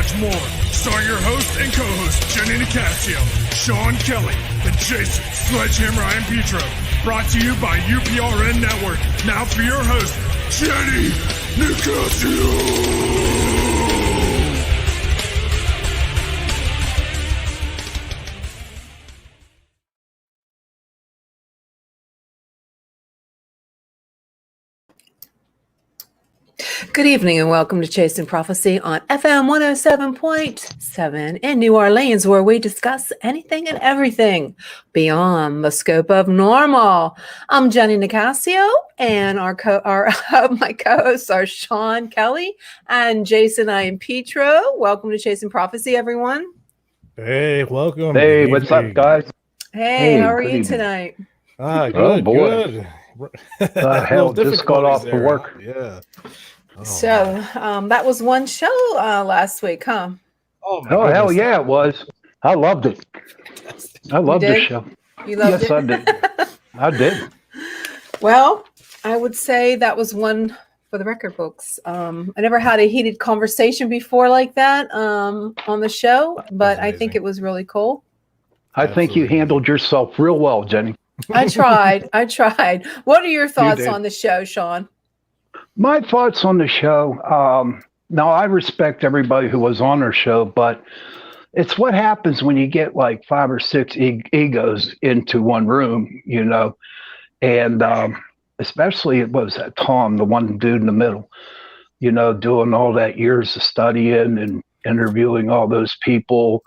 much more. Starring your host and co-host, Jenny Nicasio, Sean Kelly, and Jason Sledgehammer I Am Petro. Brought to you by UPRN Network. Now for your host, Jenny Nicasio. Good evening and welcome to Chasing Prophecy on FM 107.7 in New Orleans, where we discuss anything and everything beyond the scope of normal. I'm Jenny Nicasio, and my co-hosts are Sean Kelly and Jason I Am Petro. Welcome to Chasing Prophecy, everyone. Hey, welcome. Hey, what's up, guys? Hey, how are you tonight? Good, oh, boy. good. Hell, just got off for work. Yeah. Oh, so that was one show last week, huh? Oh hell yeah, it was. I loved it. I loved the show. You loved it? Yes, I did. I did. Well, I would say that was one for the record books. I never had a heated conversation before like that on the show, but I think it was really cool. I think you handled yourself real well, Jenny. I tried. What are your thoughts on the show, Sean? My thoughts on the show. Now, I respect everybody who was on our show, but it's what happens when you get like 5 or 6 egos into one room, you know, and especially it was that Tom, the one dude in the middle, you know, doing all that years of studying and interviewing all those people,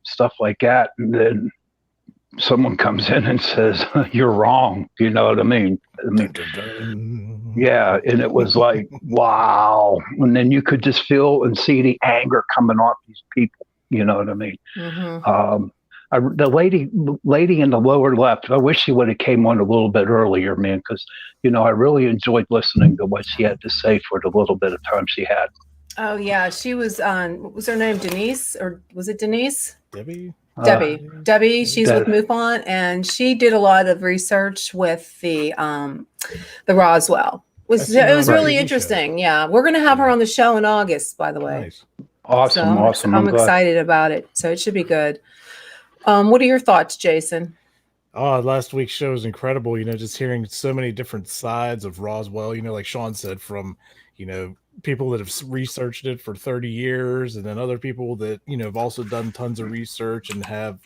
stuff like that. And then someone comes in and says, you're wrong. You know what I mean? Yeah. And it was like, wow. And then you could just feel and see the anger coming off these people. You know what I mean? Mm-hmm. The lady in the lower left, I wish she would have came on a little bit earlier, man, because, you know, I really enjoyed listening to what she had to say for the little bit of time she had. Oh, yeah. She was on, what was her name? Denise? Or was it Denise? Debbie. She's with MUFON, and she did a lot of research with the Roswell. It was really interesting. Yeah, we're going to have her on the show in August, by the way. Nice. Awesome. I'm excited about it, so it should be good. What are your thoughts, Jason? Oh, last week's show was incredible. You know, just hearing so many different sides of Roswell. You know, like Sean said, from people that have researched it for 30 years, and then other people that, you know, have also done tons of research and have,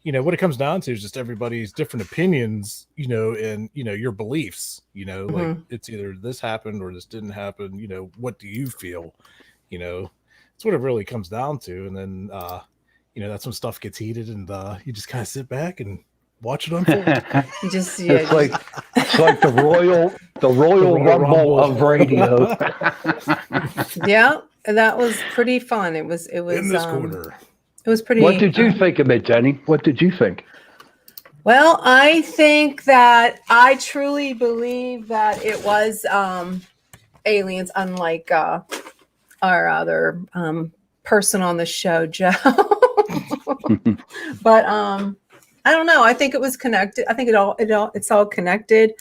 you know, what it comes down to is just everybody's different opinions, you know, and, you know, your beliefs, you know, like it's either this happened or this didn't happen. You know, what do you feel? You know, it's what it really comes down to. And then, you know, that's when stuff gets heated, and you just kind of sit back and watch it unfold. It's like the royal rumble of radio. Yeah, that was pretty fun. It was in this corner. It was pretty. What did you think of it, Jenny? What did you think? Well, I think that I truly believe that it was aliens, unlike our other person on the show, Joe. But I don't know. I think it was connected. I think it's all connected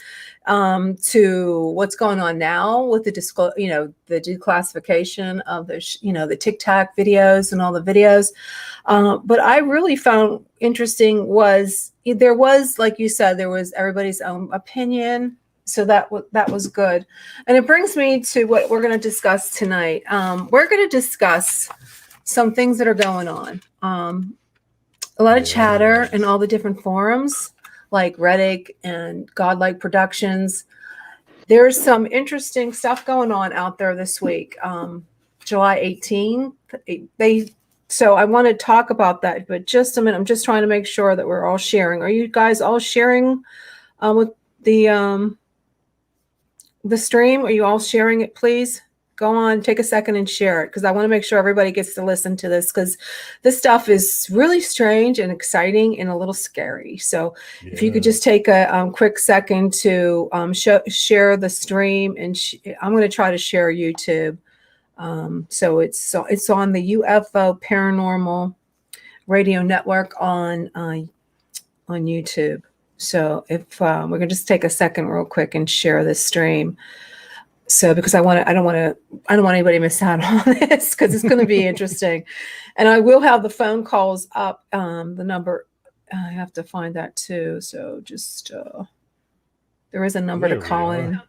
to what's going on now with the declassification of the TikTok videos and all the videos. But I really found interesting was there was, like you said, there was everybody's own opinion. So that was good. And it brings me to what we're going to discuss tonight. We're going to discuss some things that are going on. A lot of chatter in all the different forums like Reddit and Godlike Productions. There's some interesting stuff going on out there this week. July 18th. So I want to talk about that, but just a minute. I'm just trying to make sure that we're all sharing. Are you guys all sharing with the stream? Are you all sharing it, please? Go on, take a second and share it, because I want to make sure everybody gets to listen to this, because this stuff is really strange and exciting and a little scary. So if you could just take a quick second to share the stream, and I'm going to try to share YouTube. So it's on the UFO Paranormal Radio Network on YouTube. So if we're going to just take a second real quick and share this stream. So because I don't want anybody to miss out on this because it's going to be interesting. And I will have the phone calls up, the number. I have to find that too. So just, there is a number to call in.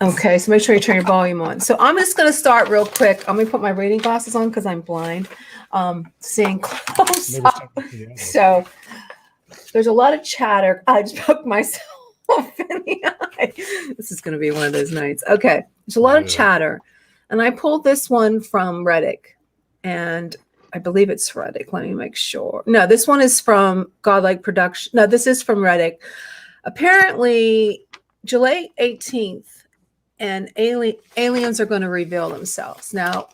Okay, so make sure you turn your volume on. So I'm just going to start real quick. I'm going to put my reading glasses on because I'm blind, seeing close up. So there's a lot of chatter. I just poked myself in the eye. This is going to be one of those nights. Okay, there's a lot of chatter. And I pulled this one from Reddit. And I believe it's Reddit. Let me make sure. No, this one is from Godlike Production. No, this is from Reddit. Apparently, July 18th, and aliens are going to reveal themselves. Now,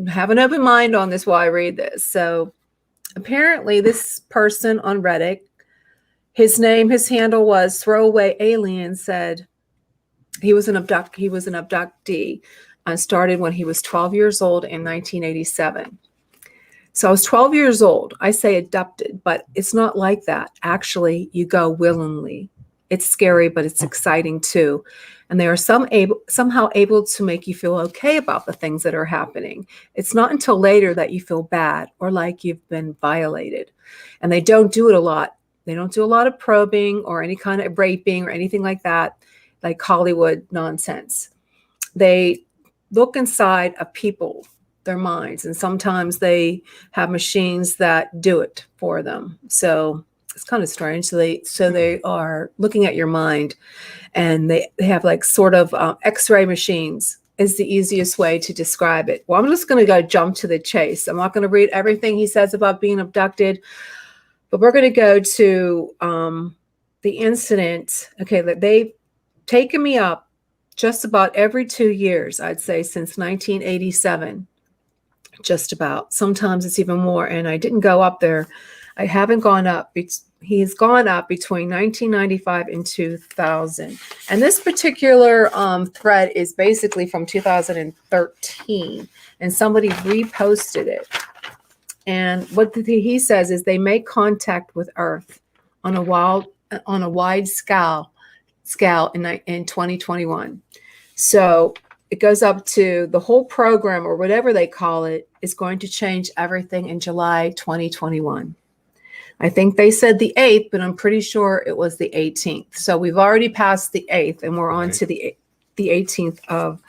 have an open mind on this while I read this. So apparently this person on Reddit, his handle was Throwaway Alien, said he was an abductee and started when he was 12 years old in 1987. So I was 12 years old. I say abducted, but it's not like that. Actually, you go willingly. It's scary, but it's exciting too. And they are somehow able to make you feel okay about the things that are happening. It's not until later that you feel bad or like you've been violated. And they don't do it a lot. They don't do a lot of probing or any kind of raping or anything like that, like Hollywood nonsense. They look inside of people, their minds, and sometimes they have machines that do it for them. So it's kind of strange. So they are looking at your mind, and they have like sort of X-ray machines is the easiest way to describe it. Well, I'm just going to go jump to the chase. I'm not going to read everything he says about being abducted, but we're going to go to the incident. Okay, that they've taken me up just about every 2 years, I'd say, since 1987. Just about. Sometimes it's even more. And I didn't go up there. I haven't gone up. He's gone up between 1995 and 2000. And this particular thread is basically from 2013. And somebody reposted it. And what he says is they make contact with Earth on a wide scale in 2021. So it goes up to the whole program, or whatever they call it, is going to change everything in July 2021. I think they said the 8th, but I'm pretty sure it was the 18th. So we've already passed the 8th, and we're on to the 18th of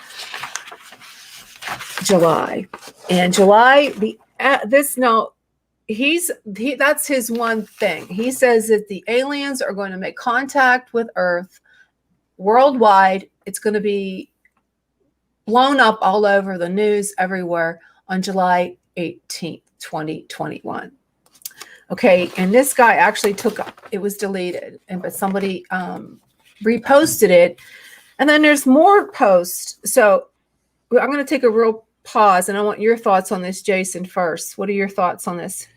July. And July, that's his one thing. He says that the aliens are going to make contact with Earth worldwide. It's going to be blown up all over the news everywhere on July 18th, 2021. Okay, and this guy actually it was deleted, but somebody reposted it. And then there's more posts. So I'm going to take a real pause, and I want your thoughts on this, Jason, first. What are your thoughts on this?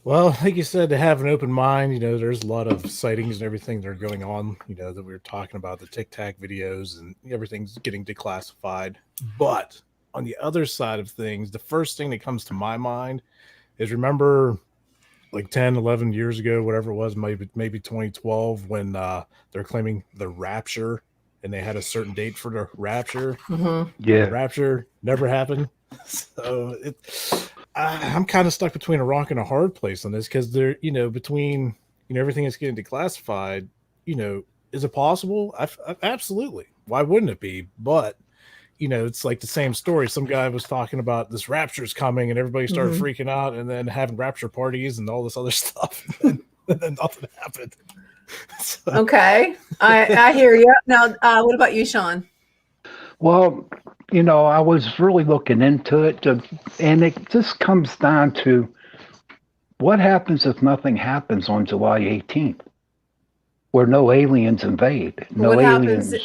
Well, like you said, to have an open mind, there's a lot of sightings and everything that are going on, that we were talking about, the Tic Tac videos, and everything's getting declassified. But on the other side of things, the first thing that comes to my mind is, remember like 10, 11 years ago, whatever it was, maybe 2012, when they're claiming the rapture, and they had a certain date for the rapture. Mm-hmm. Yeah. The rapture never happened. So I'm kind of stuck between a rock and a hard place on this, because they're, between, everything that's getting declassified, is it possible? Absolutely. Why wouldn't it be? But, it's like the same story. Some guy was talking about this rapture's coming, and everybody started freaking out, and then having rapture parties and all this other stuff. And then nothing happened. So. Okay. I hear you. Now, what about you, Sean? Well, I was really looking into it, and it just comes down to what happens if nothing happens on July 18th, where no aliens invade, no aliens.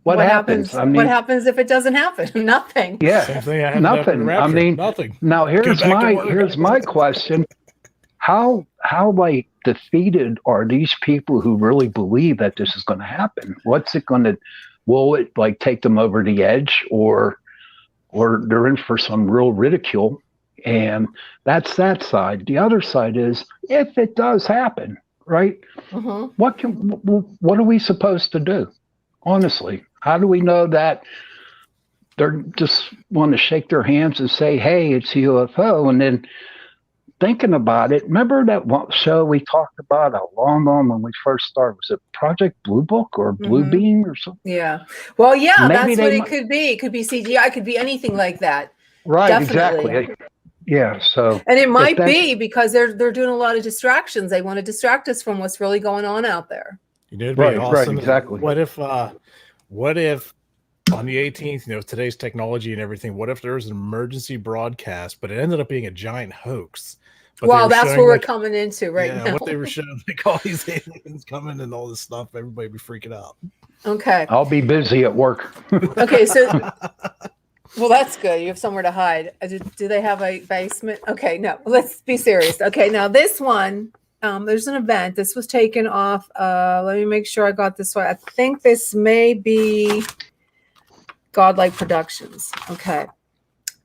What happens? What happens if it doesn't happen? Nothing. Yeah, nothing. I mean, nothing. Now here's my question: How like defeated are these people who really believe that this is going to happen? What's it going to? Will it like take them over the edge, or they're in for some real ridicule? And that's that side. The other side is, if it does happen, right? Mm-hmm. What are we supposed to do? Honestly, how do we know that they're just want to shake their hands and say, "Hey, it's a UFO," and then thinking about it, remember that one show we talked about a long when we first started? Was it Project Blue Book or Blue Beam or something? Yeah. Well, yeah, Maybe that's what it could be. It could be CGI. It could be anything like that. Right, Definitely. exactly. Yeah, so and it might be because they're doing a lot of distractions. They want to distract us from what's really going on out there. You know, it'd be right, awesome. exactly. What if on the 18th, you know, today's technology and everything, what if there was an emergency broadcast, but it ended up being a giant hoax? But well, that's what we're coming into now. What they were showing, like all these aliens coming and all this stuff, everybody be freaking out. Okay. I'll be busy at work. Okay, so well, that's good. You have somewhere to hide. Do they have a basement? Okay, no. Let's be serious. Okay, now this one, there's an event. This was taken off. Let me make sure I got this right. I think this may be Godlike Productions. Okay.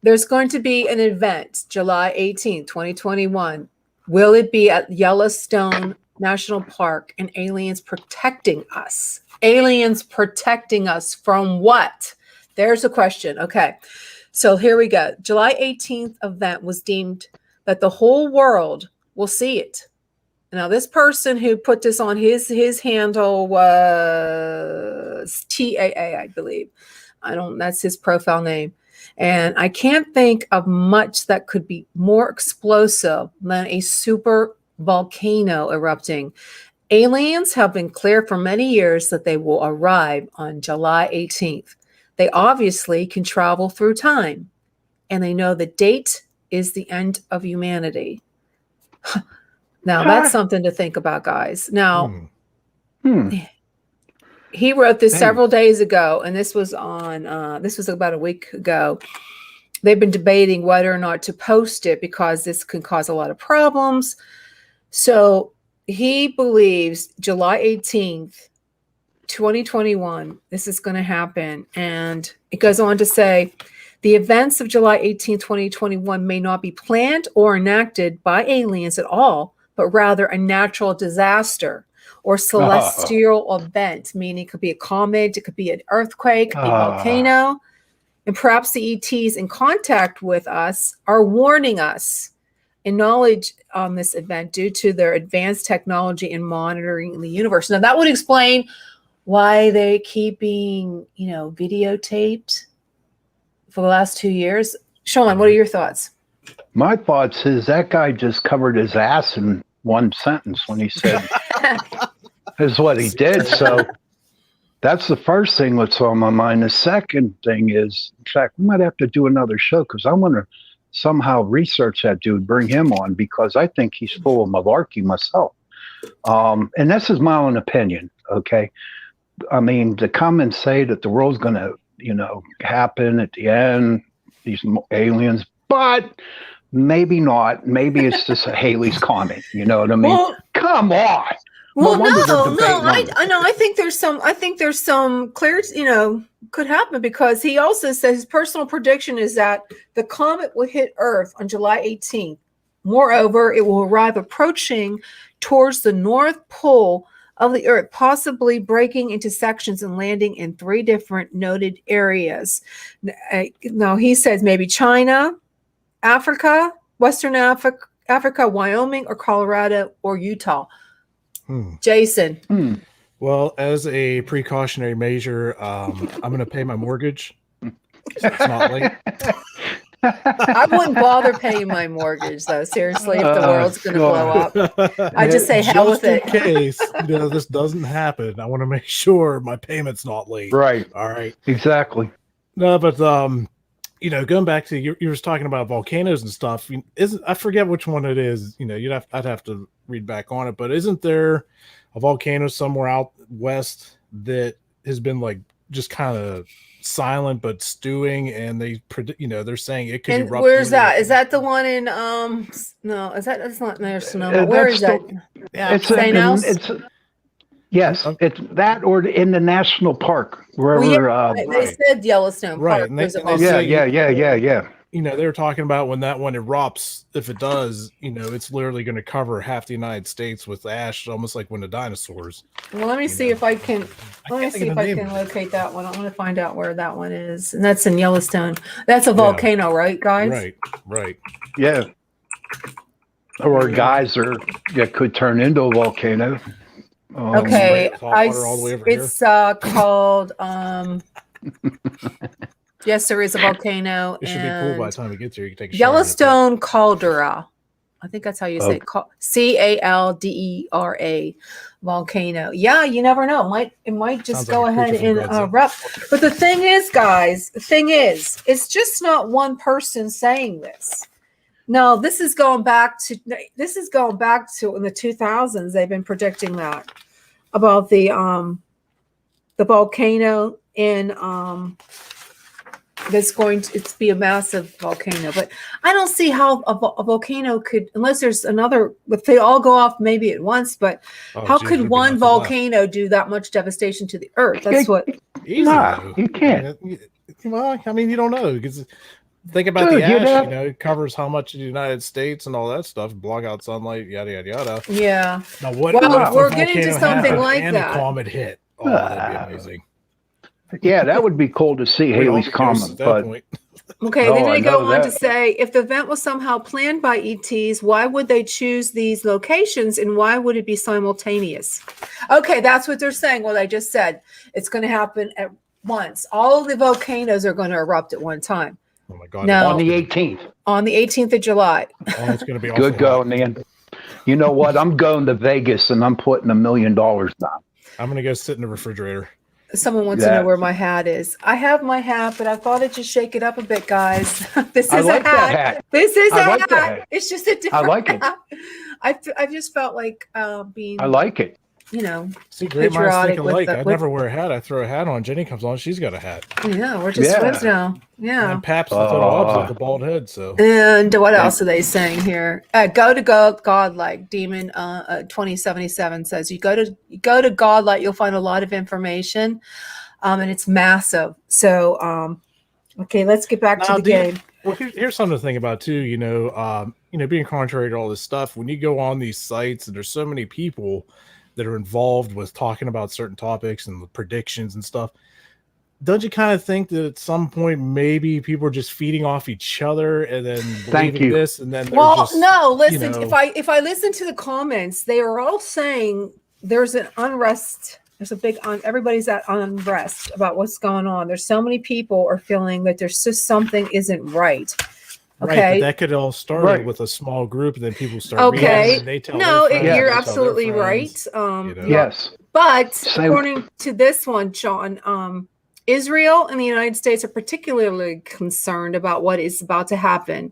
There's going to be an event July 18th, 2021. Will it be at Yellowstone National Park and aliens protecting us? Aliens protecting us from what? There's a question. Okay. So here we go. July 18th event was deemed that the whole world will see it. Now, this person who put this on his handle was TAA, I believe. That's his profile name. And I can't think of much that could be more explosive than a super volcano erupting. Aliens have been clear for many years that they will arrive on July 18th. They obviously can travel through time, and they know the date is the end of humanity. Now, that's something to think about, guys. Now, he wrote this several days ago, and this was about a week ago. They've been debating whether or not to post it because this can cause a lot of problems. So he believes July 18th, 2021, this is going to happen. And it goes on to say, the events of July 18th, 2021 may not be planned or enacted by aliens at all, but rather a natural disaster or celestial event, meaning it could be a comet, it could be an earthquake, a volcano, and perhaps the ETs in contact with us are warning us in knowledge on this event due to their advanced technology in monitoring the universe. Now, that would explain why they keep being, videotaped for the last 2 years. Sean, what are your thoughts? My thoughts is that guy just covered his ass in one sentence when he said is what he did. So that's the first thing that's on my mind. The second thing is, in fact, we might have to do another show because I want to somehow research that dude, bring him on, because I think he's full of malarkey myself. And this is my own opinion, okay? I mean, the comments say that the world's going to, happen at the end, these aliens, but maybe not. Maybe it's just a Halley's Comet. You know what I mean? Well, come on. Well, no. I think there's some clear, could happen, because he also says his personal prediction is that the comet will hit Earth on July 18th. Moreover, it will arrive approaching towards the North Pole of the Earth, possibly breaking into sections and landing in 3 different noted areas. Now, he says maybe China, Africa, Western Africa, Wyoming, or Colorado, or Utah. Jason. Well, as a precautionary measure, I'm going to pay my mortgage. It's not late. I wouldn't bother paying my mortgage, though. Seriously, if the world's going to blow up, I just say hell with it. Just in case this doesn't happen, I want to make sure my payment's not late. Right. All right. Exactly. No, but going back to you were talking about volcanoes and stuff. I forget which one it is. I'd have to read back on it. But isn't there a volcano somewhere out west that has been like just kind of silent but stewing, and they're saying it could erupt? Where's that? Is that the one in no, that's not near Sonoma. Where is that? Yeah, it's yes, it's that, or in the national park, wherever. They said Yellowstone Park. Right. Yeah. Yeah. they were talking about when that one erupts, if it does, it's literally going to cover half the United States with ash, almost like when the dinosaurs. Well, let me see if I can. Let me see if I can locate that one. I want to find out where that one is, and that's in Yellowstone. That's a volcano, right, guys? Right. Yeah. Or a geyser that could turn into a volcano. Okay, it's called. Yes, there is a volcano. It should be cool by the time it gets here. You can take a Yellowstone caldera. I think that's how you say it. Caldera volcano. Yeah, you never know. It might just go ahead and erupt. But the thing is, guys, it's just not one person saying this. No, this is going back to in the 2000s. They've been predicting that about the volcano in that's going to be a massive volcano. But I don't see how a volcano could, unless there's another, if they all go off maybe at once, but how could one volcano do that much devastation to the earth? That's what. No, you can't. Well, I mean, you don't know, because think about the ash, it covers how much of the United States and all that stuff, block out sunlight, yada, yada, yada. Yeah. Now, what we're getting to something like and that. A comet hit. Oh, that'd be amazing. Yeah, that would be cool to see Haley's Comet. But okay, then they go on to say, if the event was somehow planned by ETs, why would they choose these locations, and why would it be simultaneous? Okay, that's what they're saying. Well, I just said it's going to happen at once. All the volcanoes are going to erupt at one time. Oh my God! No, on the 18th. On the 18th of July. Oh, it's going to be good going, man. You know what? I'm going to Vegas and I'm putting $1 million down. I'm going to go sit in the refrigerator. Someone wants to know where my hat is. I have my hat, but I thought I'd just shake it up a bit, guys. This is a hat. This is a hat. It's just a different. I like it. I just felt like being. I like it. See, great minds think alike. I never wear a hat. I throw a hat on. Jenny comes on. She's got a hat. Yeah, we're just friends now. Yeah. And Paps the total opposite, the bald head. So. And what else are they saying here? Go to godlike. Demon 2077 says you go to godlike. You'll find a lot of information, and it's massive. So, okay, let's get back to the game. Well, here's something to think about too. Being contrary to all this stuff, when you go on these sites and there's so many people that are involved with talking about certain topics and the predictions and stuff, don't you kind of think that at some point maybe people are just feeding off each other and then believing this, and then no, listen, if I listen to the comments, they are all saying there's an unrest, there's a big everybody's at unrest about what's going on. There's so many people are feeling that there's just something isn't right. Okay. Right, but that could all start with a small group, and then people start reacting, and they tell you're absolutely right. Yes. But according to this one, Sean, Israel and the United States are particularly concerned about what is about to happen.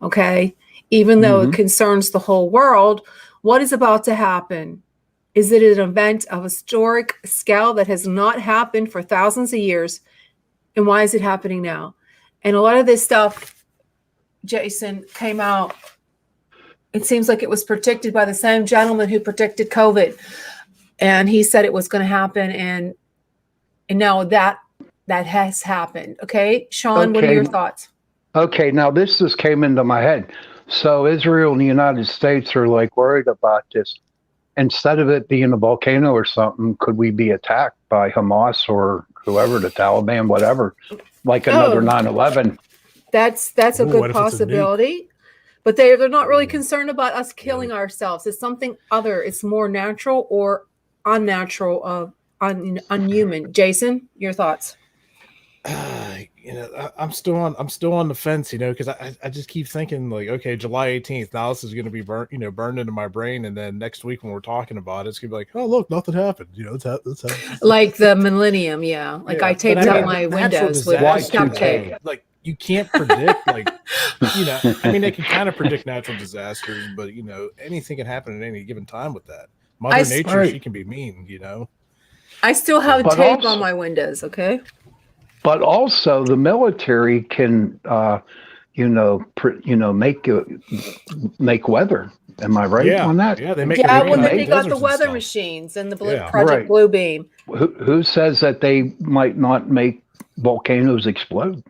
Okay. Even though it concerns the whole world, what is about to happen? Is it an event of historic scale that has not happened for thousands of years? And why is it happening now? And a lot of this stuff, Jason, came out. It seems like it was predicted by the same gentleman who predicted COVID, and he said it was going to happen, and now that has happened. Okay, Sean, what are your thoughts? Okay, now this just came into my head. So Israel and the United States are like worried about this. Instead of it being a volcano or something, could we be attacked by Hamas or whoever, the Taliban, whatever, like another 9/11? That's a good possibility, but they're not really concerned about us killing ourselves. It's something other. It's more natural or unnatural, unhuman. Jason, your thoughts? I'm still on the fence, because I just keep thinking like, okay, July 18th. Now this is going to be burned into my brain, and then next week when we're talking about it, it's gonna be like, oh look, nothing happened. It's happened. Like the millennium, I taped up my windows with duct tape. Like, you can't predict, they can kind of predict natural disasters, but anything can happen at any given time with that. Mother Nature, she can be mean, I still have tape on my windows, okay? But also the military can, make weather. Am I right on that? Yeah, they make. They got the weather machines and the Project Bluebeam. Who says that they might not make volcanoes explode?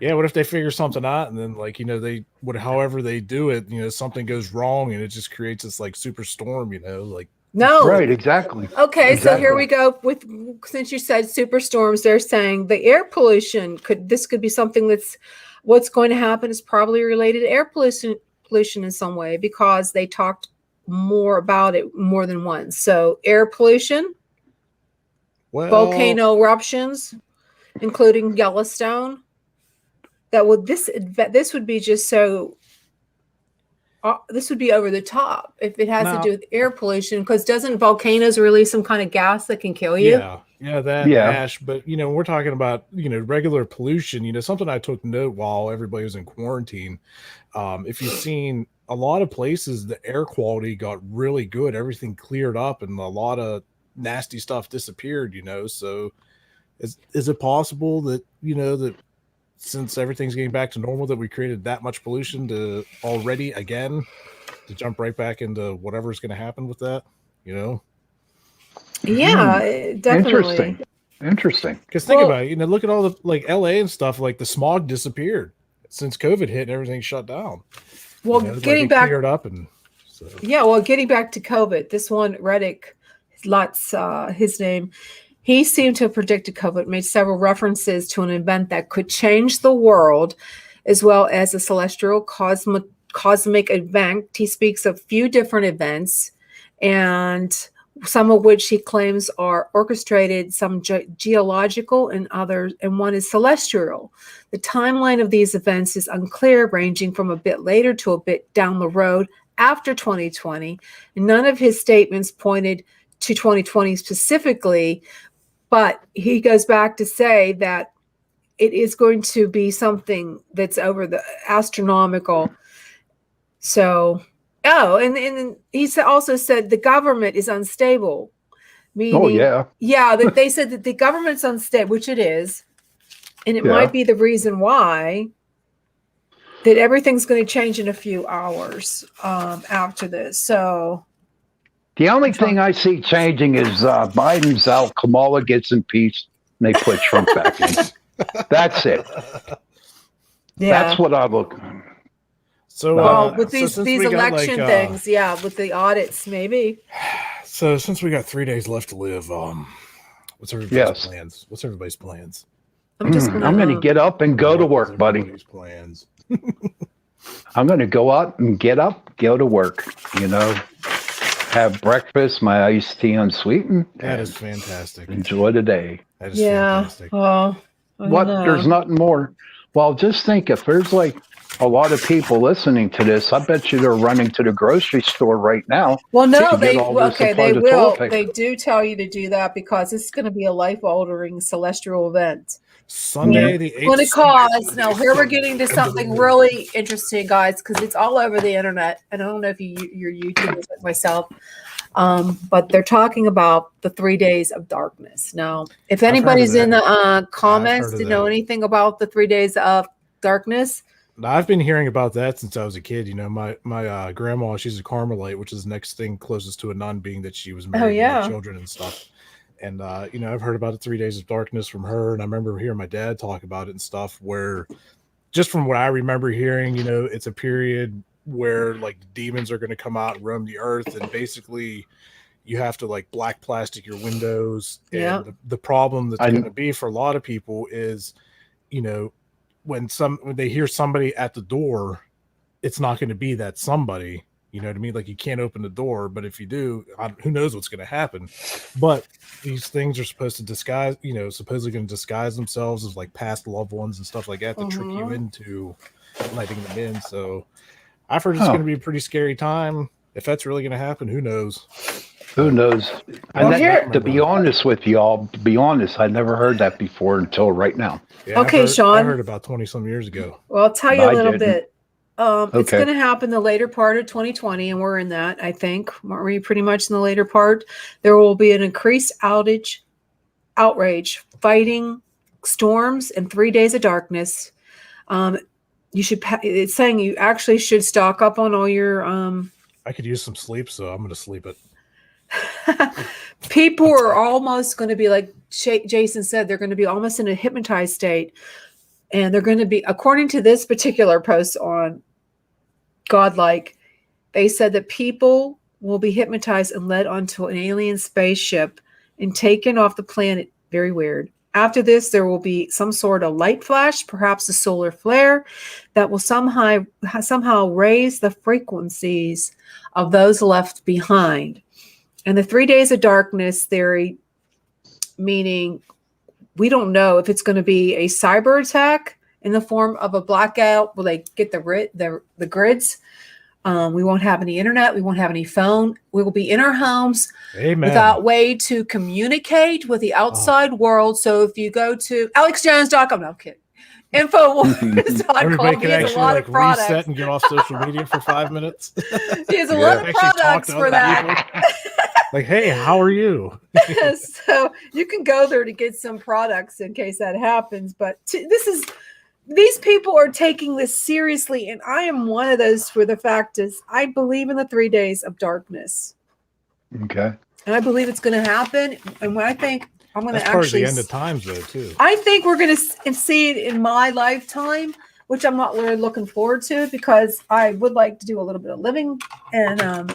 Yeah, what if they figure something out and then like, they however they do it, something goes wrong and it just creates this like super storm, like No. Right, exactly. Okay, so here we Exactly. go with, since you said superstorms, they're saying the air pollution could be something that's what's going to happen is probably related to air pollution in some way, because they talked more about it more than once. So air pollution, well, volcano eruptions, including Yellowstone. That would this would be just so this would be over the top if it has to now, do with air pollution, because doesn't volcanoes release some kind of gas that can kill you? yeah, that Yeah. ash, but we're talking about, regular pollution, something I took note while everybody was in quarantine. If you've seen a lot of places, the air quality got really good, everything cleared up and a lot of nasty stuff disappeared, so is it possible that, that since everything's getting back to normal that we created that much pollution to already again to jump right back into whatever's going to happen with that, Yeah, definitely. Interesting. because think about it, look at all the like LA and stuff, like the smog disappeared since COVID hit and everything shut down. Well, getting it back, cleared up, and so yeah, well, getting back to COVID, this one Reddick, lots his name, he seemed to have predicted COVID, made several references to an event that could change the world, as well as a celestial cosmic event. He speaks of few different events, and some of which he claims are orchestrated, some geological and others, and one is celestial. The timeline of these events is unclear, ranging from a bit later to a bit down the road after 2020. And none of his statements pointed to 2020 specifically, but he goes back to say that it is going to be something that's over the astronomical. So, and he also said the government is unstable, meaning, that they said that the government's unstable, which it is, and it might be the reason why that everything's going to change in a few hours after this. So The only thing I see changing is Biden's out, Kamala gets impeached, and they put Trump back in. That's it. yeah, That's what I look. so with so these since we got, election like, things, with the audits, maybe. so since we got 3 days left to live, what's everybody's plans? What's everybody's plans? I'm just gonna, I'm going to get up and go to What is work, buddy. everybody's plans? I'm going to go out and get up, go to work. Have breakfast, my iced tea unsweetened. That is fantastic. Enjoy the day. That is fantastic. Well, I don't What? know. There's nothing more. Well, just think if there's like a lot of people listening to this, I bet you they're running to the grocery store right now. Well, no, to get they all their okay, supplies they of will. toilet paper. They do tell you to do that because it's going to be a life-altering celestial event. Sunday the 8th. When it costs. Now, here we're getting to something really interesting, guys, because it's all over the internet. And I don't know if you're YouTubers like myself, but they're talking about the 3 days of darkness. Now, if anybody's in the comments to know anything about the 3 days of darkness, I've been hearing about that since I was a kid. My grandma, she's a Carmelite, which is the next thing closest to a nun, being that she was married and had children and stuff. And I've heard about the 3 days of darkness from her, and I remember hearing my dad talk about it and stuff. Where, just from what I remember hearing, it's a period where like demons are going to come out and roam the earth, and basically you have to like black plastic your windows. And the problem that's going to be for a lot of people is, when they hear somebody at the door, it's not going to be that somebody, you know what I mean? Like, you can't open the door, but if you do, who knows what's going to happen. But these things are supposed to disguise, supposedly going to disguise themselves as like past loved ones and stuff like that to trick you into letting them in. So I've heard it's going to be a pretty scary time. If that's really going to happen, who knows? Who knows? And to be honest with you, to be honest, I never heard that before until right now. Yeah, okay, Sean. I heard about 20-some years ago. Well, I'll tell you a little bit. Okay. It's going to happen the later part of 2020, and we're in that, I think. Are we pretty much in the later part? There will be an increased outrage, fighting storms, and 3 days of darkness. It's saying you actually should stock up on all your. I could use some sleep, so I'm going to sleep it. People are almost going to be like Jason said, they're going to be almost in a hypnotized state. And they're going to be, according to this particular post on Godlike, they said that people will be hypnotized and led onto an alien spaceship and taken off the planet. Very weird. After this, there will be some sort of light flash, perhaps a solar flare, that will somehow raise the frequencies of those left behind. And the 3 days of darkness theory, meaning we don't know if it's going to be a cyber attack in the form of a blackout. Will they get the grids? We won't have any internet. We won't have any phone. We will be in our homes without way to communicate with the outside world. So if you go to alexjones.com, no, I'm kidding. Infowars.com. Everybody can actually like reset and get off social media for 5 minutes. He has a lot of products for that. Like, hey, how are you? So you can go there to get some products in case that happens. But these people are taking this seriously, and I am one of those. For the fact is, I believe in the 3 days of darkness. Okay. And I believe it's going to happen. And when I think I'm going to actually, part of the end of times, though, too. I think we're going to see it in my lifetime, which I'm not really looking forward to, because I would like to do a little bit of living. And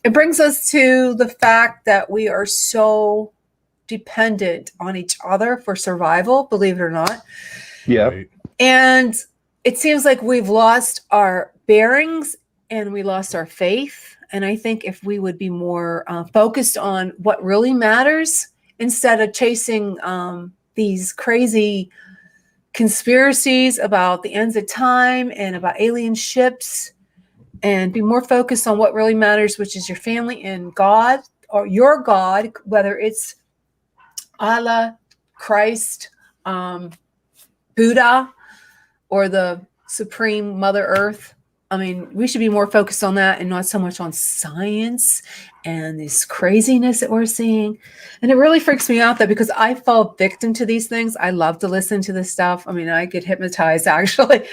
it brings us to the fact that we are so dependent on each other for survival, believe it or not. Yeah. Right. And it seems like we've lost our bearings and we lost our faith. And I think if we would be more focused on what really matters instead of chasing these crazy conspiracies about the ends of time and about alien ships, and be more focused on what really matters, which is your family and God, or your God, whether it's Allah, Christ, Buddha, or the Supreme Mother Earth. I mean, we should be more focused on that and not so much on science and this craziness that we're seeing. And it really freaks me out, that because I fall victim to these things. I love to listen to this stuff. I mean, I get hypnotized, actually.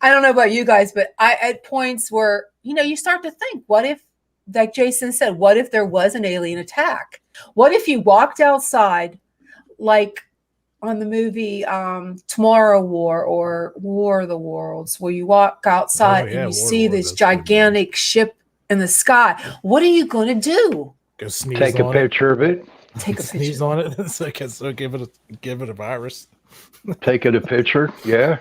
I don't know about you guys, but at points where, you start to think, what if, like Jason said, what if there was an alien attack? What if you walked outside like on the movie Tomorrow War or War of the Worlds, where you walk outside and you see this gigantic ship in the sky? What are you going to do? Go sneeze Take a picture of it. Take a picture. Sneeze on it, so give it a virus. Take it a picture. Yeah.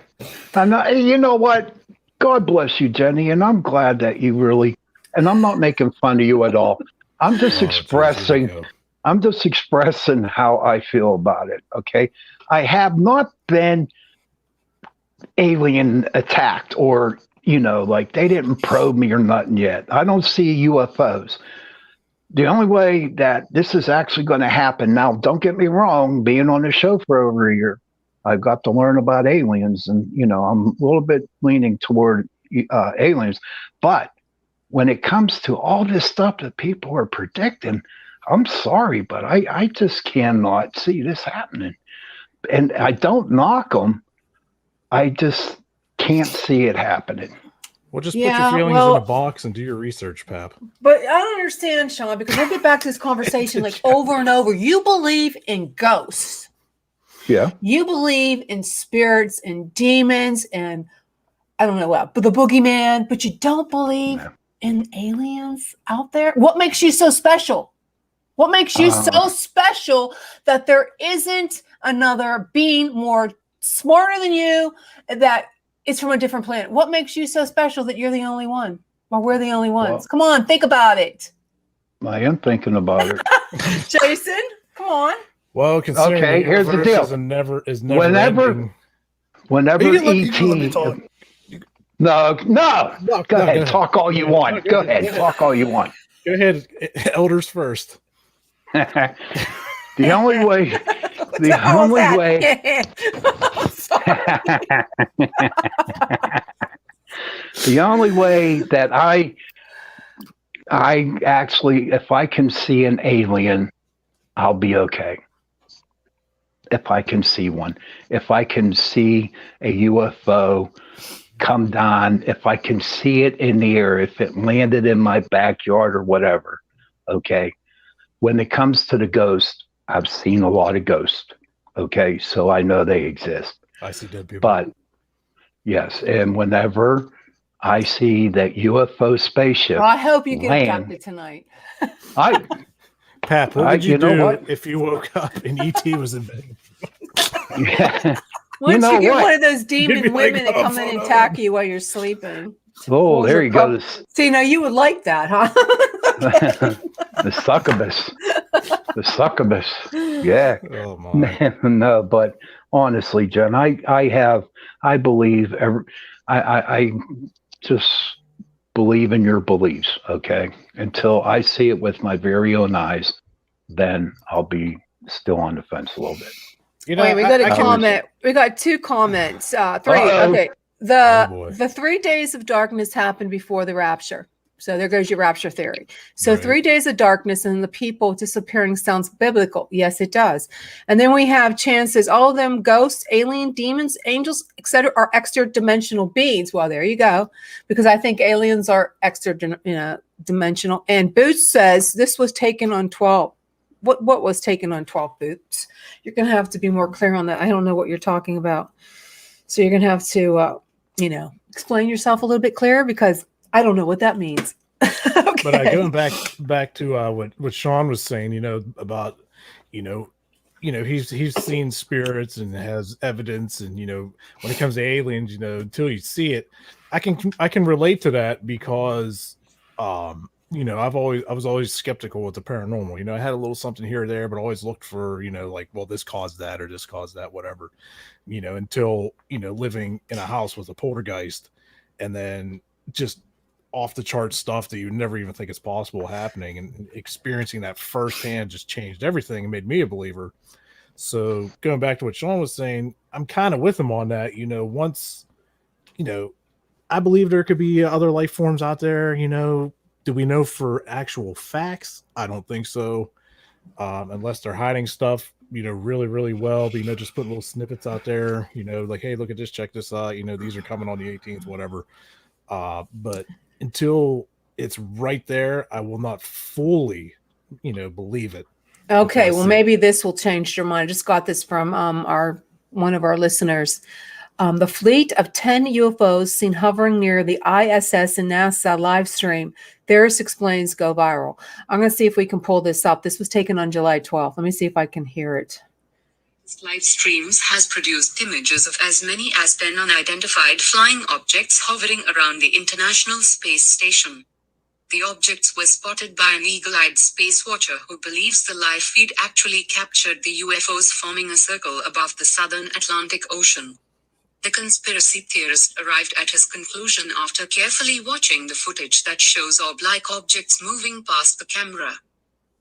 And you know what? God bless you, Jenny. And I'm glad that you really, and I'm not making fun of you at all. I'm just expressing how I feel about it. Okay. I have not been alien attacked, or, like they didn't probe me or nothing yet. I don't see UFOs. The only way that this is actually going to happen now, don't get me wrong, being on the show for over a year, I've got to learn about aliens, and, I'm a little bit leaning toward aliens. But when it comes to all this stuff that people are predicting, I'm sorry, but I just cannot see this happening. And I don't knock them. I just can't see it happening. Well, just put your feelings in a box and do your research, Pap. But I don't understand, Sean, because we'll get back to this conversation like over and over. You believe in ghosts. Yeah. You believe in spirits and demons and I don't know what, but the boogeyman, but you don't believe in aliens out there? What makes you so special? What makes you so special that there isn't another being more smarter than you that is from a different planet? What makes you so special that you're the only one, or we're the only ones? Well, come on, think about it. I am thinking about it. Jason, come on. Well, considering here's the deal. Is never whenever ET. No. Go ahead. Talk all you want. Go ahead. Talk all you want. Go ahead. Elders first. The only way. The only way that I actually, if I can see an alien, I'll be okay. If I can see one, if I can see a UFO come down, if I can see it in the air, if it landed in my backyard or whatever, okay. When it comes to the ghost, I've seen a lot of ghosts, okay, so I know they exist. I see dead people. But yes, and whenever I see that UFO spaceship Well, I hope you get land, abducted tonight. Pap, what would you you know do what? if you woke up and ET was in bed? Yeah. Once know you get what? one of those You'd demon be like, women that "Oh, come in and no." attack you while you're sleeping. Oh, there he Well, goes. See, now you would like that, huh? The succubus. The succubus. Yeah. Oh my! No, but honestly, Jen, I believe I just believe in your beliefs, okay? Until I see it with my very own eyes, then I'll be still on the fence a little bit. You know, Wait, we got a I can- comment. We got 2 comments. 3. Uh-oh. Okay. Oh, boy. The 3 days of darkness happened before the rapture. So there goes your rapture theory. So Right. 3 days of darkness and the people disappearing sounds biblical. Yes, it does. And then we have chances, all of them ghosts, alien, demons, angels, etc., are extra dimensional beings. Well, there you go. Because I think aliens are extra dimensional. And Boots says this was taken on 12. What was taken on 12, Boots? You're going to have to be more clear on that. I don't know what you're talking about. So you're going to have to, explain yourself a little bit clearer because I don't know what that means. Okay. But going back to what Sean was saying, about, he's seen spirits and has evidence, and when it comes to aliens, until you see it, I can relate to that because, I was always skeptical with the paranormal. I had a little something here or there, but always looked for, well, this caused that or this caused that, whatever, until, living in a house with a poltergeist and then just off the chart stuff that you never even think is possible happening, and experiencing that firsthand just changed everything and made me a believer. So going back to what Sean was saying, I'm kind of with him on that. Once, I believe there could be other life forms out there. Do we know for actual facts? I don't think so. Unless they're hiding stuff, really, really well, but, just putting little snippets out there, like, hey, look at this, check this out. These are coming on the 18th, whatever. But until it's right there, I will not fully, believe it. Okay, well, maybe this will change your mind. I just got this from one of our listeners. The fleet of 10 UFOs seen hovering near the ISS and NASA live stream. Theris explains go viral. I'm going to see if we can pull this up. This was taken on July 12th. Let me see if I can hear it. Live streams has produced images of as many as 10 unidentified flying objects hovering around the International Space Station. The objects were spotted by an eagle-eyed space watcher who believes the live feed actually captured the UFOs forming a circle above the southern Atlantic Ocean. The conspiracy theorist arrived at his conclusion after carefully watching the footage that shows orb-like objects moving past the camera.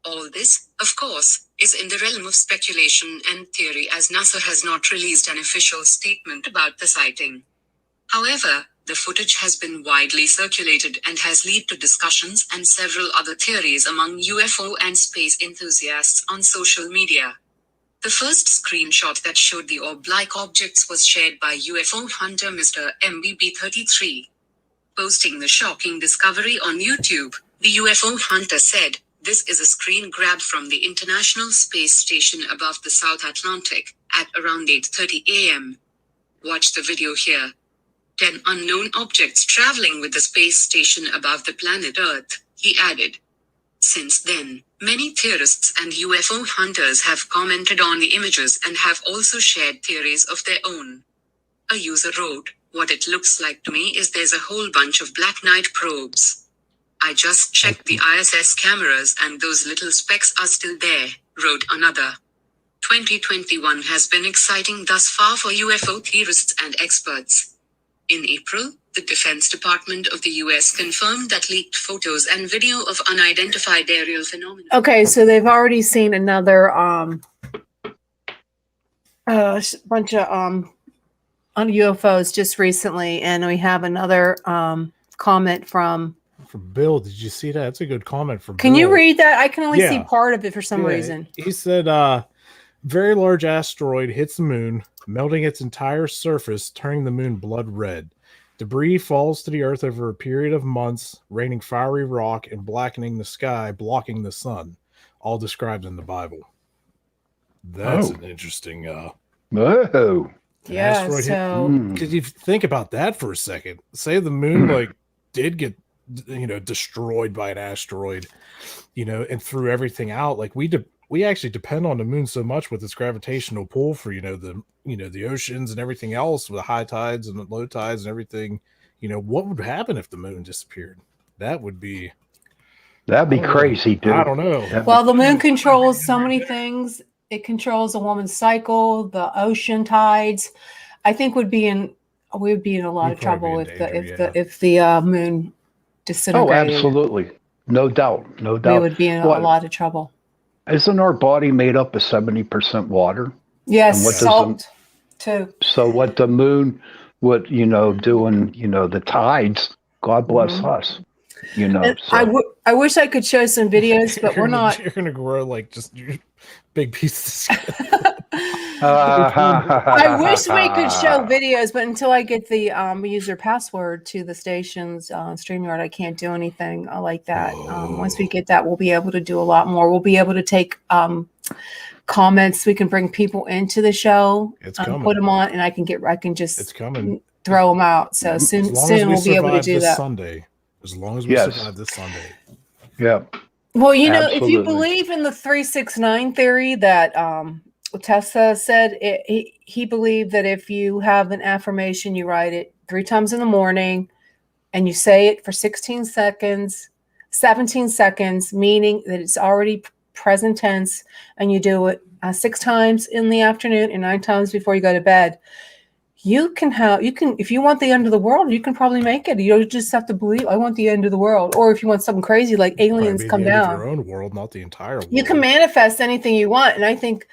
All this, of course, is in the realm of speculation and theory, as NASA has not released an official statement about the sighting. However, the footage has been widely circulated and has led to discussions and several other theories among UFO and space enthusiasts on social media. The first screenshot that showed the orb-like objects was shared by UFO hunter Mr. MBB33. Posting the shocking discovery on YouTube, the UFO hunter said, "This is a screen grab from the International Space Station above the South Atlantic, at around 8:30 a.m. Watch the video here." 10 unknown objects traveling with the space station above the planet Earth, he added. Since then, many theorists and UFO hunters have commented on the images and have also shared theories of their own. A user wrote, "What it looks like to me is there's a whole bunch of Black Knight probes. I just checked the ISS cameras and those little specks are still there," wrote another. 2021 has been exciting thus far for UFO theorists and experts. In April, the Defense Department of the US confirmed that leaked photos and video of unidentified aerial phenomena. Okay, so they've already seen another bunch of on UFOs just recently, and we have another comment from Bill. Did you see that? That's a good comment from Can Bill. you read that? I can only see Yeah. part of it for some Yeah, reason. He said, very large asteroid hits the moon, melting its entire surface, turning the moon blood red. Debris falls to the earth over a period of months, raining fiery rock and blackening the sky, blocking the sun, all described in the Bible. That's an interesting Whoa. Yeah. asteroid hit. So Because you think about that for a second, say the moon like did get destroyed by an asteroid, and threw everything out. Like we actually depend on the moon so much with its gravitational pull for the oceans and everything else with the high tides and the low tides and everything. What would happen if the moon disappeared? That'd be crazy, dude. I don't know. well, the moon controls so many things. It controls a woman's cycle, the ocean tides. I think we'd be in a lot of trouble if the moon disintegrated. Oh, absolutely. No doubt. No doubt. We would be in a lot of trouble. Isn't our body made up of 70% water? Yes, salt too. So what the moon would, doing, the tides, God bless us. I wish I could show some videos, but we're not. You're gonna grow like just big pieces of skin. I wish we could show videos, but until I get the user password to the station's StreamYard, I can't do anything like that. Once we get that, we'll be able to do a lot more. We'll be able to take comments. We can bring people into the show, put them on, and I can just throw them out. So soon we'll be able to do that. Sunday, as long as we survive this Sunday. Yeah. Well, if you believe in the 369 theory that Tesla said, he believed that if you have an affirmation, you write it 3 times in the morning and you say it for 17 seconds, meaning that it's already present tense, and you do it 6 times in the afternoon and 9 times before you go to bed. You can if you want the end of the world, you can probably make it. You just have to believe, I want the end of the world. Or if you want something crazy like aliens come down, your own world, not the entire world. You can manifest anything you want. And I think,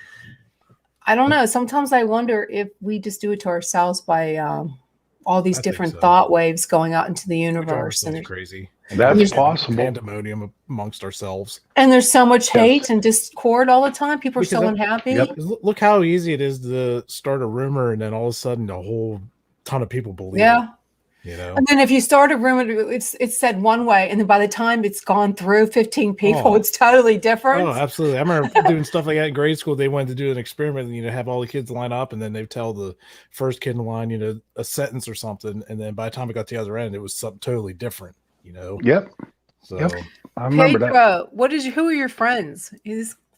I don't know, sometimes I wonder if we just do it to ourselves by all these different thought waves going out into the universe. And crazy. That's possible. Pandemonium amongst ourselves. And there's so much hate and discord all the time. People are so unhappy. Look how easy it is to start a rumor, and then all of a sudden a whole ton of people believe it. And then if you start a rumor, it's said one way, and then by the time it's gone through 15 people, it's totally different. Oh, absolutely. I remember doing stuff like that in grade school. They wanted to do an experiment and, have all the kids line up, and then they tell the first kid in line, a sentence or something. And then by the time it got to the other end, it was something totally different, Yep. So I remember Pedro, who are your friends?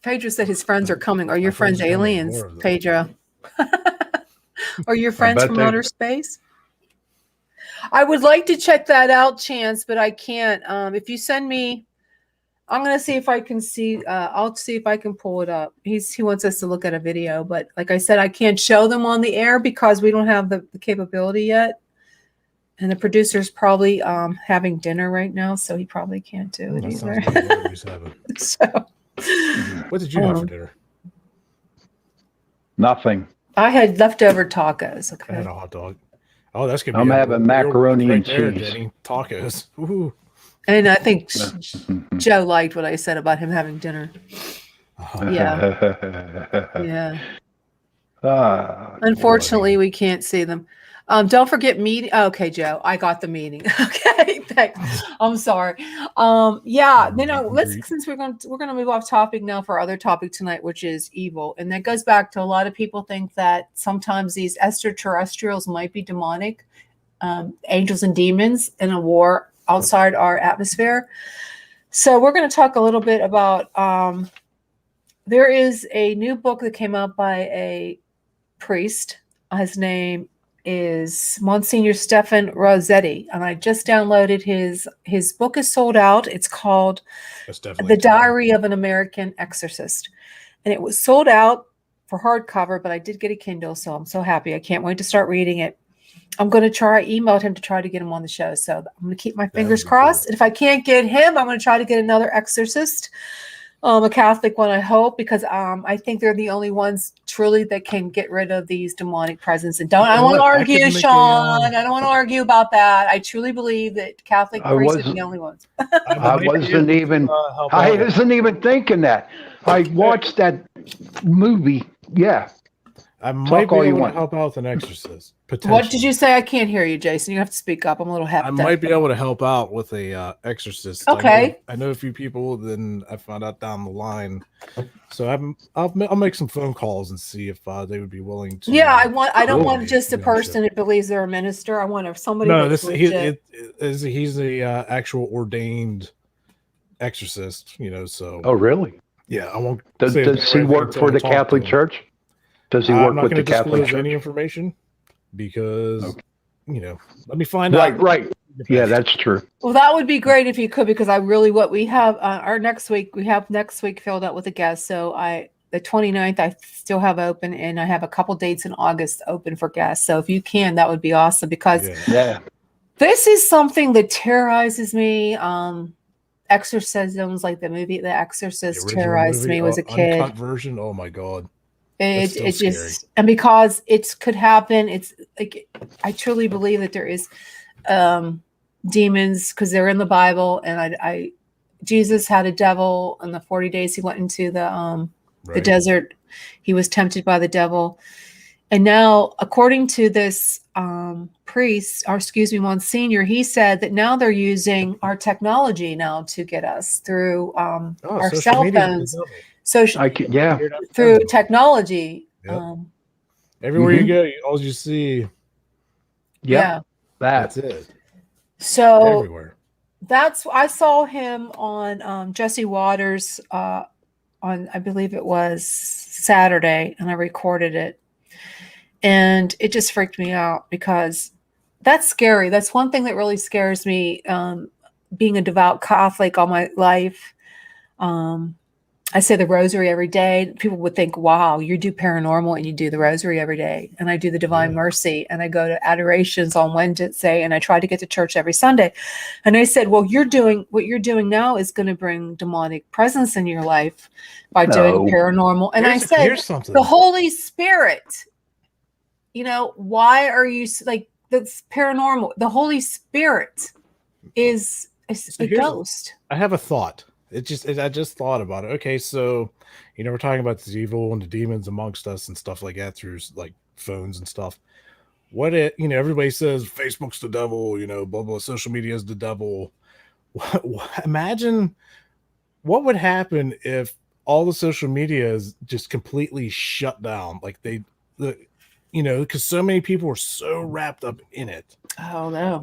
Pedro said his friends are coming. Are your friends aliens, Pedro? Are your friends from outer space? I would like to check that out, Chance, but I can't. If you send me, I'm going to see if I can see. I'll see if I can pull it up. He wants us to look at a video, but like I said, I can't show them on the air because we don't have the capability yet. And the producer's probably having dinner right now, so he probably can't do it either. So, what did you have for dinner? Nothing. I had leftover tacos. Okay. I had a hot dog. Oh, that's good. I'm having macaroni and cheese. Jenny. Tacos. Ooh. And I think Joe liked what I said about him having dinner. Yeah. Unfortunately, we can't see them. Don't forget meeting. Okay, Joe, I got the meeting. Okay, thanks. I'm sorry. Since we're gonna move off topic now for our other topic tonight, which is evil, and that goes back to a lot of people think that sometimes these extraterrestrials might be demonic, angels and demons in a war outside our atmosphere. So we're going to talk a little bit about. There is a new book that came out by a priest. His name is Monsignor Stefan Rossetti, and I just downloaded his book. Is sold out. It's called The Diary of an American Exorcist, and it was sold out for hardcover, but I did get a Kindle, so I'm so happy. I can't wait to start reading it. I'm going to emailed him to try to get him on the show, so I'm going to keep my fingers crossed. And if I can't get him, I'm going to try to get another exorcist, a Catholic one, I hope, because I think they're the only ones truly that can get rid of these demonic presence. And I don't want to argue, Sean. I don't want to argue about that. I truly believe that Catholic priests are the only ones. I wasn't even thinking that. I watched that movie. Yeah. I might be all you able to want. help out with an exorcist. What did Potentially. you say? I can't hear you, Jason. You have to speak up. I'm a little I hectic. might be able to help out with a exorcist. Okay. I know a few people. Then I found out down the line. So I'll make some phone calls and see if they would be willing to. Yeah, I don't want donate just a to the person show. that believes they're a minister. I want somebody No, that's legit. he's the actual ordained exorcist. So Oh, really? yeah, I won't. Does say he anything work until for I the talk to Catholic him. Church? Does he I'm work not with going the to Catholic disclose Church? any information because Okay. let me find out. Right. Yeah, that's true. Well, that would be great if you could, because what we have our next week filled out with a guest. So the 29th I still have open, and I have a couple dates in August open for guests. So if you can, that would be awesome, because Yeah. this is something that terrorizes me. Exorcisms, like the movie The Exorcist, terrorized me as a kid. Uncut version. Oh my god. It still scary. just, and because it could happen, it's like I truly believe that there is demons, because they're in the Bible, and Jesus had a devil in the 40 days he went into the desert. He was tempted by the devil. And now, according to this Monsignor, he said that now they're using our technology now to get us through our cell phones. Through technology. Yep. Everywhere you go, all you see. Yeah. That's it. So everywhere. I saw him on Jesse Waters on, I believe it was Saturday, and I recorded it. And it just freaked me out, because that's scary. That's one thing that really scares me, being a devout Catholic all my life. I say the rosary every day. People would think, wow, you do paranormal and you do the rosary every day. And I do the Divine Mercy, and I go to adorations on Wednesday, and I try to get to church every Sunday. And I said, well, what you're doing now is going to bring demonic presence in your life by doing paranormal. And I said, the Holy Spirit, why are you like, that's paranormal? The Holy Spirit is a ghost. I have a thought. I just thought about it. Okay, so we're talking about the evil and the demons amongst us and stuff like that through like phones and stuff. Everybody says Facebook's the devil, blah blah, social media is the devil. Imagine what would happen if all the social media is just completely shut down, like because so many people are so wrapped up in it. Oh no!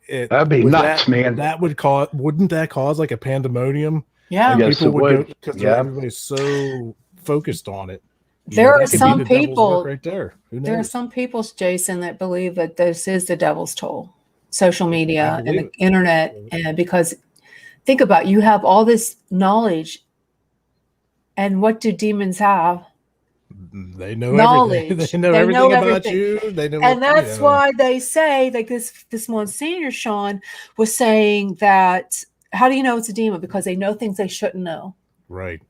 That'd be nuts, man. Wouldn't that cause like a pandemonium? Yeah, yes, people would go, because everybody's so focused on it. There are some people right there. There are some people, Jason, that believe that this is the devil's toll, social media and the internet, and because think about, you have all this knowledge, and what do demons have? They know knowledge. Everything. They know everything about you. They know, and that's why they say, like this Monsignor Sean was saying that. How do you know it's a demon? Because they know things they shouldn't know. Right.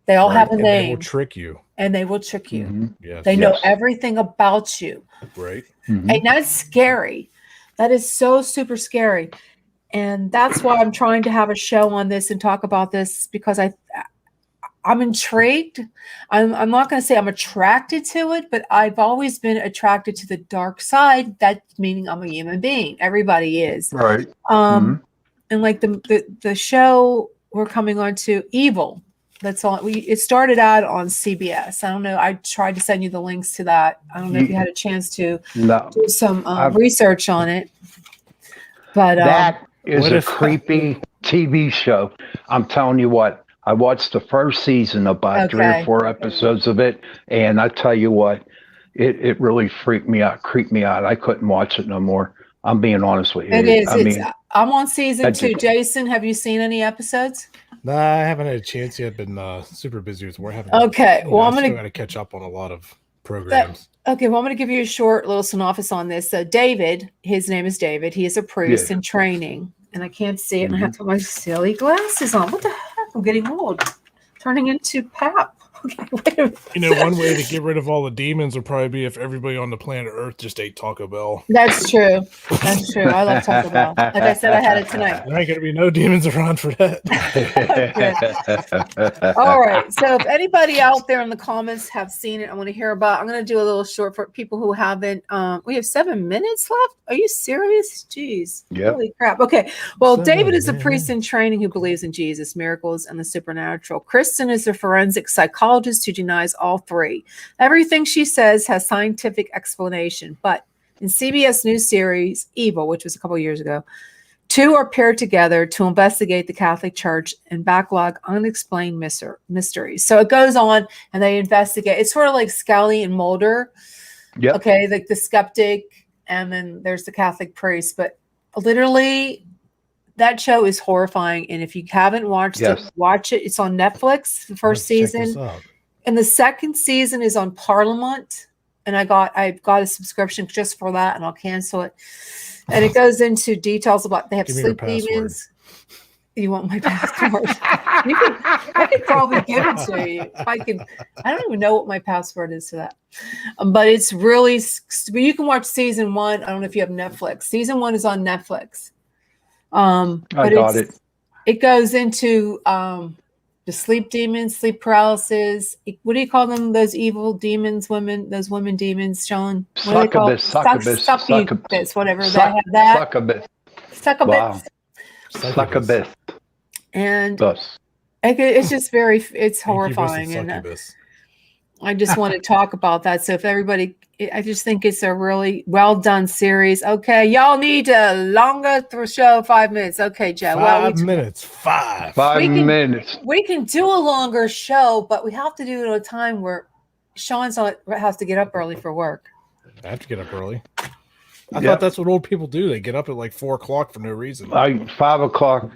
They all have a name. They will trick you. Mm-hmm. Yes. They know everything about you. Right. Mm-hmm. And that's scary. That is so super scary. And that's why I'm trying to have a show on this and talk about this, because I'm intrigued. I'm not going to say I'm attracted to it, but I've always been attracted to the dark side. That meaning I'm a human being. Everybody is. Right. And like the show we're coming on to, Evil, that's on. It started out on CBS. I don't know. I tried to send you the links to that. I don't know if you had a chance to do some research on it. But that is a creepy TV show. I'm telling you what. I watched the first season, about 3 or 4 episodes of it, and I tell you what, it really creeped me out. I couldn't watch it no more. I'm being honest with you. It is. I'm on season 2. Jason, have you seen any episodes? No, I haven't had a chance yet. Been super busy with work. I'm gonna catch up on a lot of programs. Well, I'm going to give you a short little synopsis on this. So David, his name is David. He is a priest in training, and I can't see it, and I have to put my silly glasses on. What the heck? I'm getting old, turning into Pap. Okay, wait a minute. You know, one way to get rid of all the demons would probably be if everybody on the planet Earth just ate Taco Bell. That's true. That's true. I love Taco Bell. Like I said, I had it tonight. There ain't going to be no demons around for that. All right. So if anybody out there in the comments have seen it, I want to hear about. I'm going to do a little short for people who haven't. We have 7 minutes left. Are you serious? Jeez. Yep. Holy crap. Okay. Well, 7 David is a minutes. priest in training who believes in Jesus, miracles, and the supernatural. Kristen is a forensic psychologist who denies all three. Everything she says has scientific explanation, but in CBS News series Evil, which was a couple of years ago, two are paired together to investigate the Catholic Church and backlog unexplained mysteries. So it goes on and they investigate. It's sort of like Scully and Mulder. Yep. Okay, like the skeptic, and then there's the Catholic priest. But literally, that show is horrifying. And if you haven't watched it, watch it. It's on Netflix, the first Let's check this season. out. And the second season is on Parliament. And I got a subscription just for that, and I'll cancel it. And it goes into details about they have Give me your sleep password. demons. You want my password? I could probably give it to you if I could. I don't even know what my password is to that. But it's really. You can watch season 1. I don't know if you have Netflix. Season 1 is on Netflix. I got it. It goes into the sleep demons, sleep paralysis. What do you call them? Those evil demons, women, those women demons, Sean? What do they call it? Succubus, whatever. They have that. Succubus. Succubus. Wow. Succubus. And Thus. it's just very, it's Incubus horrifying. and And succubus. I just want to talk about that. So if everybody, I just think it's a really well done series. Okay, y'all need a longer show, 5 minutes. Okay, Joe. 5 minutes. 5 minutes. We can do a longer show, but we have to do it at a time where Sean's has to get up early for work. I have to get up early. I thought that's what old people do. They get up at like 4 o'clock for no reason. 5 o'clock.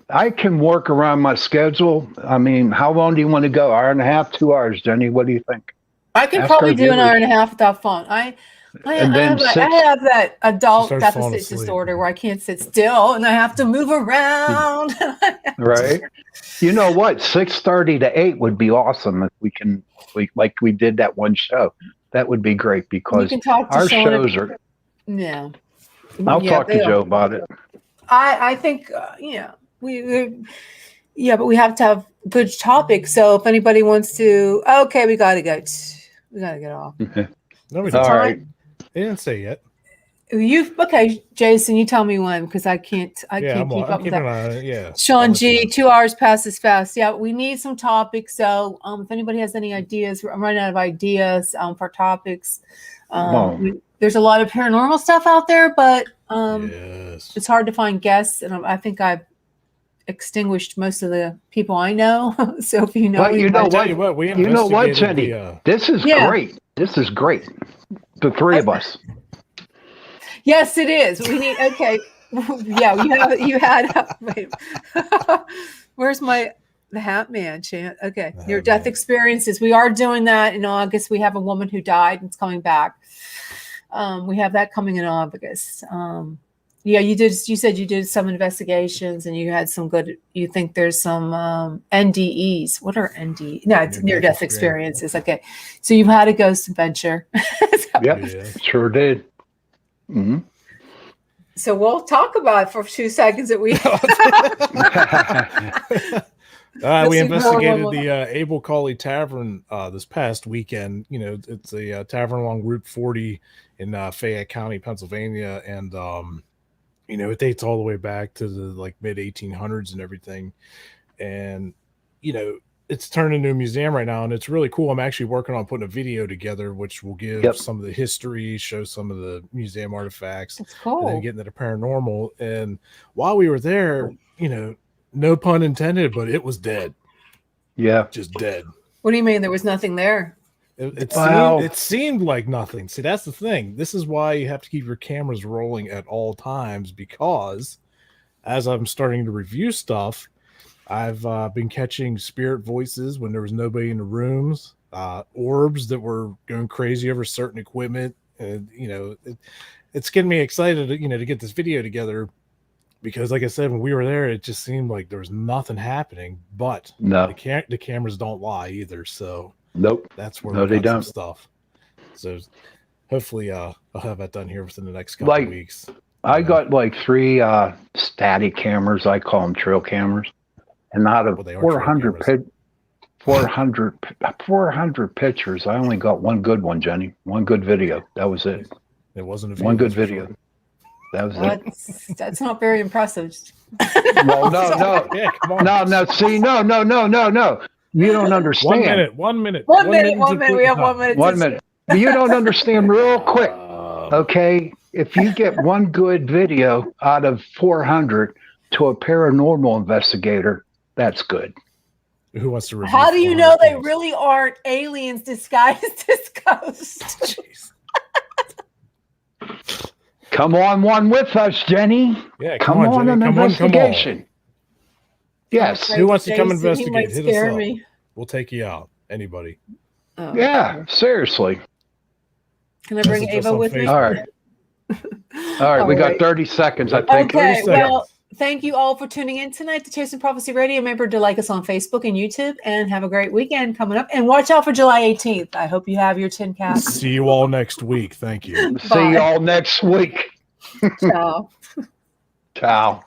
I can work around my schedule. I mean, how long do you want to go? Hour and a half, 2 hours, Jenny? What do you think? I can probably do an hour and a half without fun. I have that adult She starts falling deficit asleep. disorder where I can't sit still and I have to move around. Right. You know what? 6:30 to 8 would be awesome if we did that one show. That would be great because can talk to our Sean shows are. Yeah. I'll talk to Joe about it. I think but we have to have good topics. So if anybody wants to, okay, we gotta go. We gotta get off. No, we All don't. right. They didn't say yet. Okay, Jason, you tell me when because I can't keep up with that. Yeah. Sean G, 2 hours passes fast. Yeah, we need some topics. So if anybody has any ideas, I'm running out of ideas for topics. There's a lot of paranormal stuff out there, but yes. it's hard to find guests, and I think I've extinguished most of the people I know. So if you know, But you know I'll tell what? we You know what, investigated Jenny? This is great. This is great. The three of us. Yes, it is. We need. Okay, yeah. You had. Wait. Where's the Hat Man chant? Okay, your death experiences. We are doing that in August. We have a woman who died and it's coming back. We have that coming in August. Yeah, you did. You said you did some investigations and you had some good. You think there's some NDEs. What are NDEs? No, it's near-death experiences. Okay, so you've had a ghost adventure. Yep, sure did. Mm-hmm. So we'll talk about it for 2 seconds that we. We investigated the Abel Colley Tavern this past weekend. You know, it's a tavern along Route 40 in Fayette County, Pennsylvania, and you know, it dates all the way back to the mid 1800s and everything. And you know, it's turned into a museum right now, and it's really cool. I'm actually working on putting a video together, which will give some of the history, show some of the museum artifacts, That's cool. and then getting into the paranormal. And while we were there, you know, no pun intended, but it was dead. Yeah, just dead. What do you mean? There was nothing there? It seemed like nothing. See, that's the thing. This is why you have to keep your cameras rolling at all times, because as I'm starting to review stuff, I've been catching spirit voices when there was nobody in the rooms, orbs that were going crazy over certain equipment. And, you know, it's getting me excited, to get this video together, because, like I said, when we were there, it just seemed like there was nothing happening. But No. the cameras don't lie either. So Nope. that's where No, we they got some don't. stuff. So hopefully, I'll have that done here within the next couple of weeks. I got like 3 static cameras. I call them trail cameras. And out of Well, they are 400 pictures, I only got one good one, Jenny. One good video. That was it. It wasn't One good video. That was it. That's not very impressive. Well, no. Yeah, come on. No. See, no. You don't understand. 1 minute. One minute. We have 1 minute. 1 minute. You don't understand real quick. Okay. If you get one good video out of 400 to a paranormal investigator, that's good. Who wants to review? How do you know 400 they things? really aren't aliens disguised as ghosts? Jeez. Come on one with us, Jenny. Yeah, Come on Jenny. an investigation. Yes. Who wants to come Jason, he investigate? might Hit us scare up. me. We'll take you out. Anybody? Oh, Yeah, seriously. Can I bring Message us Ava on with me? Facebook. All right. All right, we got 30 seconds, I think. Okay, 30 well, seconds. thank you all for tuning in tonight to Chasing Prophecy Radio. Remember to like us on Facebook and YouTube, and have a great weekend coming up. And watch out for July 18th. I hope you have your tin cap. See you all next week. Thank you. See you all next week. Ciao. Ciao.